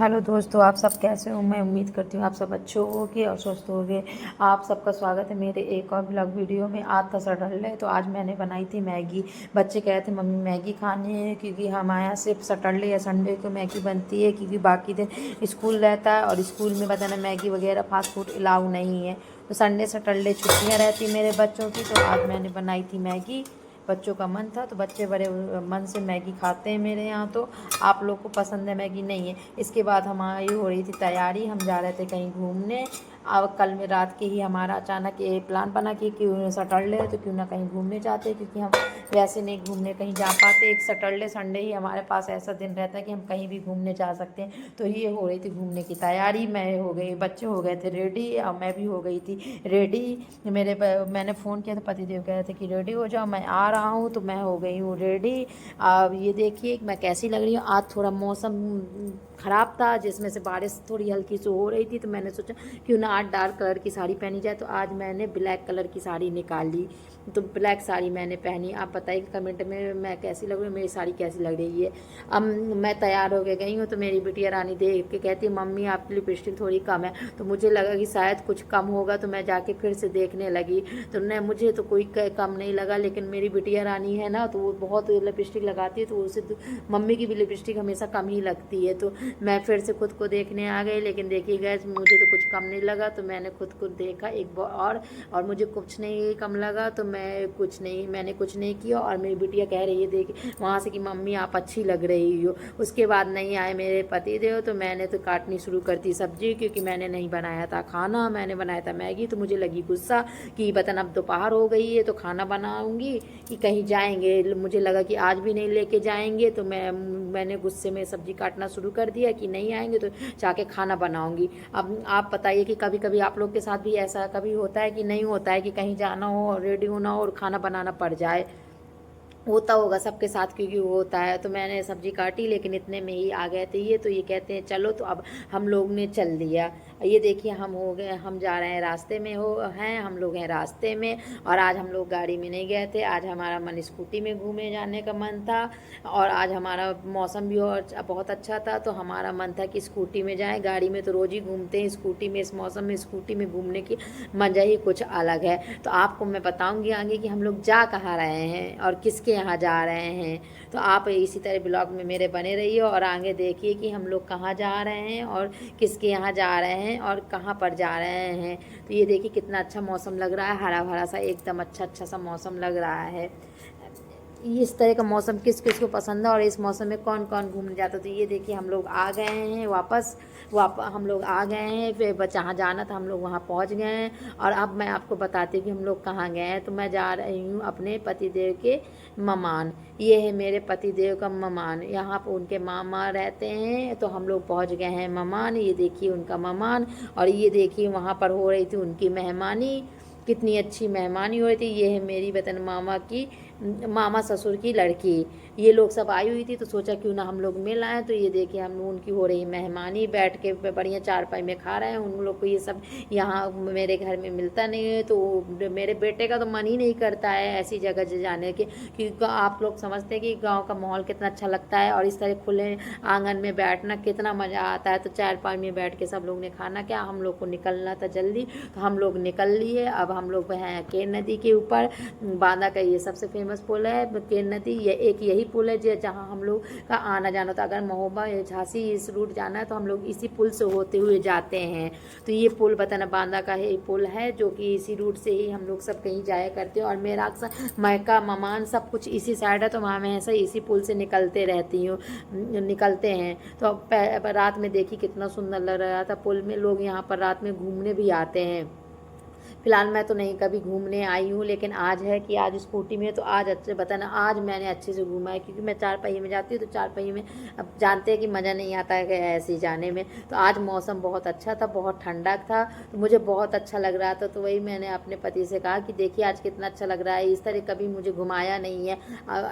Hello दोस्तों, आप सब कैसे हो। मैं उम्मीद करती हूँ आप सब अच्छे होगे और स्वस्थ होगे। आप सबका स्वागत है मेरे एक और ब्लॉग वीडियो में। आज था सैटरडे तो आज मैंने बनाई थी मैगी। बच्चे कह रहे थे मम्मी मैगी खानी है, क्योंकि हमारे यहाँ सिर्फ सैटरडे या संडे को मैगी बनती है, क्योंकि बाकी दिन स्कूल रहता है और स्कूल में बताना मैगी वगैरह फास्ट फूड अलाउ नहीं है। तो संडे सैटरडे छुट्टियाँ रहती मेरे बच्चों की, तो आज मैंने बनाई थी मैगी। बच्चों का मन था तो बच्चे बड़े मन से मैगी खाते हैं मेरे यहाँ। तो आप लोग को पसंद है मैगी? नहीं है। इसके बाद हमारी हो रही थी तैयारी, हम जा रहे थे कहीं घूमने। अब कल में रात के ही हमारा अचानक ये प्लान बना कि क्यों सैटरडे है तो क्यों ना कहीं घूमने जाते, क्योंकि हम वैसे नहीं घूमने कहीं जा पाते। एक सैटरडे संडे ही हमारे पास ऐसा दिन रहता है कि हम कहीं भी घूमने जा सकते हैं। तो ये हो रही थी घूमने की तैयारी। मैं हो गई, बच्चे हो गए थे रेडी और मैं भी हो गई थी रेडी। मैंने फ़ोन किया तो पतिदेव कह रहे थे कि रेडी हो जाओ, मैं आ रहा हूँ। तो मैं हो गई हूँ रेडी। अब ये देखिए मैं कैसी लग रही हूँ। आज थोड़ा मौसम ख़राब था, जिसमें से बारिश थोड़ी हल्की सी हो रही थी, तो मैंने सोचा क्यों ना आज डार्क कलर की साड़ी पहनी जाए। तो आज मैंने ब्लैक कलर की साड़ी निकाली, तो ब्लैक साड़ी मैंने पहनी। आप बताइए कमेंट में मैं कैसी लग रही हूँ, मेरी साड़ी कैसी लग रही है। अब मैं तैयार होकर गई हूँ तो मेरी बिटिया रानी देख के कहती है मम्मी आपकी लिपस्टिक थोड़ी कम है। तो मुझे लगा कि शायद कुछ कम होगा, तो मैं जाके फिर से देखने लगी। तो न मुझे तो कोई कम नहीं लगा, लेकिन मेरी बिटिया रानी है ना, तो वो बहुत लिपस्टिक लगाती है, तो उसे मम्मी की भी लिपस्टिक हमेशा कम ही लगती है। तो मैं फिर से खुद को देखने आ गई, लेकिन देखिए गैस मुझे तो कुछ कम नहीं लगा। तो मैंने खुद को देखा एक बार और मुझे कुछ नहीं कम लगा। तो मैंने कुछ नहीं किया। और मेरी बिटिया कह रही है देख वहाँ से कि मम्मी आप अच्छी लग रही हो। उसके बाद नहीं आए मेरे पति देव, तो मैंने तो काटनी शुरू कर दी सब्जी, क्योंकि मैंने नहीं बनाया था खाना, मैंने बनाया था मैगी। तो मुझे लगी गुस्सा कि बतन अब दोपहर हो गई है तो खाना बनाऊंगी कि कहीं जाएंगे। मुझे लगा कि आज भी नहीं लेके जाएंगे, तो मैंने गुस्से में सब्जी काटना शुरू कर दिया कि नहीं आएंगे तो जाके खाना बनाऊंगी। अब आप बताइए कि कभी कभी आप लोग के साथ भी ऐसा कभी होता है कि नहीं होता है, कि कहीं जाना हो और रेडी होना हो और खाना बनाना पड़ जाए? होता होगा सबके साथ, क्योंकि वो होता है। तो मैंने सब्जी काटी, लेकिन इतने में ही आ गए थे ये। तो ये कहते हैं चलो, तो अब हम लोग ने चल दिया। ये देखिए हम हो गए, हम जा रहे हैं रास्ते में हम लोग हैं रास्ते में। और आज हम लोग गाड़ी में नहीं गए थे, आज हमारा मन स्कूटी में घूमने जाने का मन था। और आज हमारा मौसम भी और बहुत अच्छा था, तो हमारा मन था कि स्कूटी में जाएं। गाड़ी में तो रोज़ ही घूमते हैं, स्कूटी में इस मौसम में स्कूटी में घूमने की मज़ा ही कुछ अलग है। तो आपको मैं बताऊंगी आगे कि हम लोग जा कहाँ रहे हैं और किसके यहाँ जा रहे हैं। तो आप इसी तरह ब्लॉग में मेरे बने रहिए और आगे देखिए कि हम लोग कहाँ जा रहे हैं और किसके यहाँ जा रहे हैं और कहाँ पर जा रहे हैं। तो ये देखिए कितना अच्छा मौसम लग रहा है, हरा भरा सा एकदम अच्छा सा मौसम लग रहा है। इस तरह का मौसम किस किस को पसंद है और इस मौसम में कौन कौन घूमने जाता है। तो ये देखिए हम लोग आ गए हैं वापस हम लोग आ गए हैं, फिर जहाँ जाना था हम लोग वहाँ पहुँच गए हैं। और अब मैं आपको बताती हूँ कि हम लोग कहाँ गए हैं। तो मैं जा रही हूँ अपने पतिदेव के ममान। ये है मेरे पतिदेव का ममान, यहाँ पर उनके मामा रहते हैं। तो हम लोग पहुँच गए हैं ममान। ये देखिए उनका ममान, और ये देखिए वहाँ पर हो रही थी उनकी मेहमानी। कितनी अच्छी मेहमानी हो रही थी। ये है मेरी वतन मामा ससुर की लड़की। ये लोग सब आई हुई थी, तो सोचा क्यों ना हम लोग मिल आए। तो ये देखिए हम उनकी हो रही मेहमानी, बैठ के बढ़िया चारपाई में खा रहे हैं। उन लोग को ये सब यहाँ मेरे घर में मिलता नहीं है, तो मेरे बेटे का तो मन ही नहीं करता है ऐसी जगह जाने के, क्योंकि आप लोग समझते हैं कि गाँव का माहौल कितना अच्छा लगता है और इस तरह खुले आंगन में बैठना कितना मज़ा आता है। तो चारपाई में बैठ के सब लोग ने खाना, क्या हम लोग को निकलना था जल्दी, तो हम लोग निकल लिए। अब हम लोग हैं केन नदी के ऊपर। बांदा का ये सबसे फेमस पुल है केन नदी। ये एक यही पुल है जहाँ हम लोग का आना जाना होता है। अगर महोबा या झांसी इस रूट जाना है तो हम लोग इसी पुल से होते हुए जाते हैं। तो ये पुल बताना बांदा का है पुल है, जो कि इसी रूट से ही हम लोग सब कहीं जाया करते हैं। और मेरा अक्सर मैका ममान सब कुछ इसी साइड है, तो वहाँ मैं ऐसा इसी पुल से निकलते रहती हूँ, निकलते हैं। तो रात में देखी कितना सुंदर लग रहा था पुल में। लोग यहाँ पर रात में घूमने भी आते हैं। फिलहाल मैं तो नहीं कभी घूमने आई हूँ, लेकिन आज है कि आज स्कूटी में, तो आज अच्छे बताना आज मैंने अच्छे से घूमा है, क्योंकि मैं चार पहिए में जाती हूँ। तो चार पहिए में अब जानते हैं कि मज़ा नहीं आता है ऐसे ही जाने में। तो आज मौसम बहुत अच्छा था, बहुत ठंडा था, तो मुझे बहुत अच्छा लग रहा था। तो वही मैंने अपने पति से कहा कि देखिए आज कितना अच्छा लग रहा है, इस तरह कभी मुझे घुमाया नहीं है,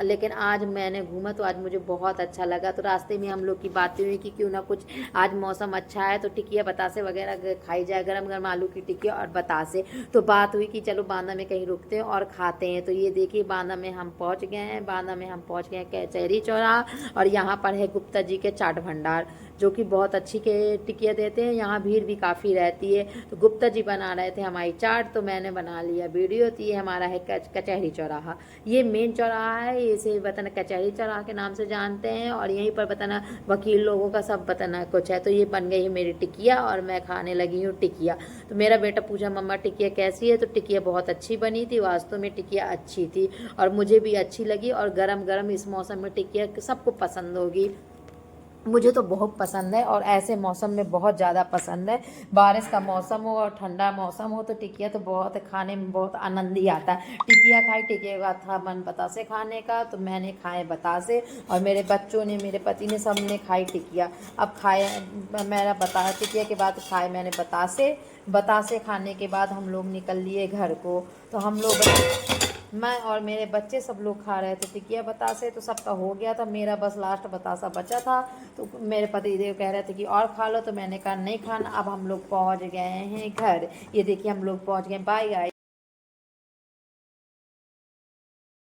लेकिन आज मैंने घूमा तो आज मुझे बहुत अच्छा लगा। तो रास्ते में हम लोग की बातें हुई कि क्यों ना कुछ आज मौसम अच्छा है तो टिकिया बतासे वगैरह खाई जाए, गरम गरम आलू की टिकिया और बतासे। तो बात हुई कि चलो बांदा में कहीं रुकते हैं और खाते हैं। तो ये देखिए बांदा में हम पहुंच गए हैं। बांदा में हम पहुंच गए हैं कचहरी चौराहा, और यहाँ पर है गुप्ता जी के चाट भंडार। जो कि बहुत अच्छी के टिकिया देते हैं। यहाँ भीड़ भी काफ़ी रहती है। तो गुप्ता जी बना रहे थे हमारी चाट, तो मैंने बना लिया वीडियो। तो ये हमारा है कचहरी चौराहा, ये मेन चौराहा है, इसे बताना कचहरी चौराहा के नाम से जानते हैं। और यहीं पर बताना वकील लोगों का सब बताना कुछ है। तो ये बन गई है मेरी टिकिया और मैं खाने लगी हूँ टिकिया। तो मेरा बेटा पूछा मम्मा टिकिया कैसी है, तो टिकिया बहुत अच्छी बनी थी। वास्तव में टिकिया अच्छी थी और मुझे भी अच्छी लगी। और गरम गरम इस मौसम में टिकिया सबको पसंद होगी, मुझे तो बहुत पसंद है और ऐसे मौसम में बहुत ज़्यादा पसंद है। बारिश का मौसम हो और ठंडा मौसम हो तो टिकिया तो बहुत खाने में बहुत आनंद ही आता है। टिकिया खाई, टिकिया का था मन बतासे खाने का, तो मैंने खाए बतासे और मेरे बच्चों ने, मेरे पति ने, सब ने खाई टिकिया। अब खाए मेरा बता टिकिया के बाद खाए मैंने बतासे। बतासे खाने के बाद हम लोग निकल लिए घर को। तो हम लोग, मैं और मेरे बच्चे सब लोग खा रहे थे टिकिया बतासे, तो सबका हो गया था, मेरा बस लास्ट बतासा बचा था। तो मेरे पति देव कह रहे थे कि और खा लो, तो मैंने कहा नहीं खाना। अब हम लोग पहुंच गए हैं घर। ये देखिए हम लोग पहुंच गए। Bye guys.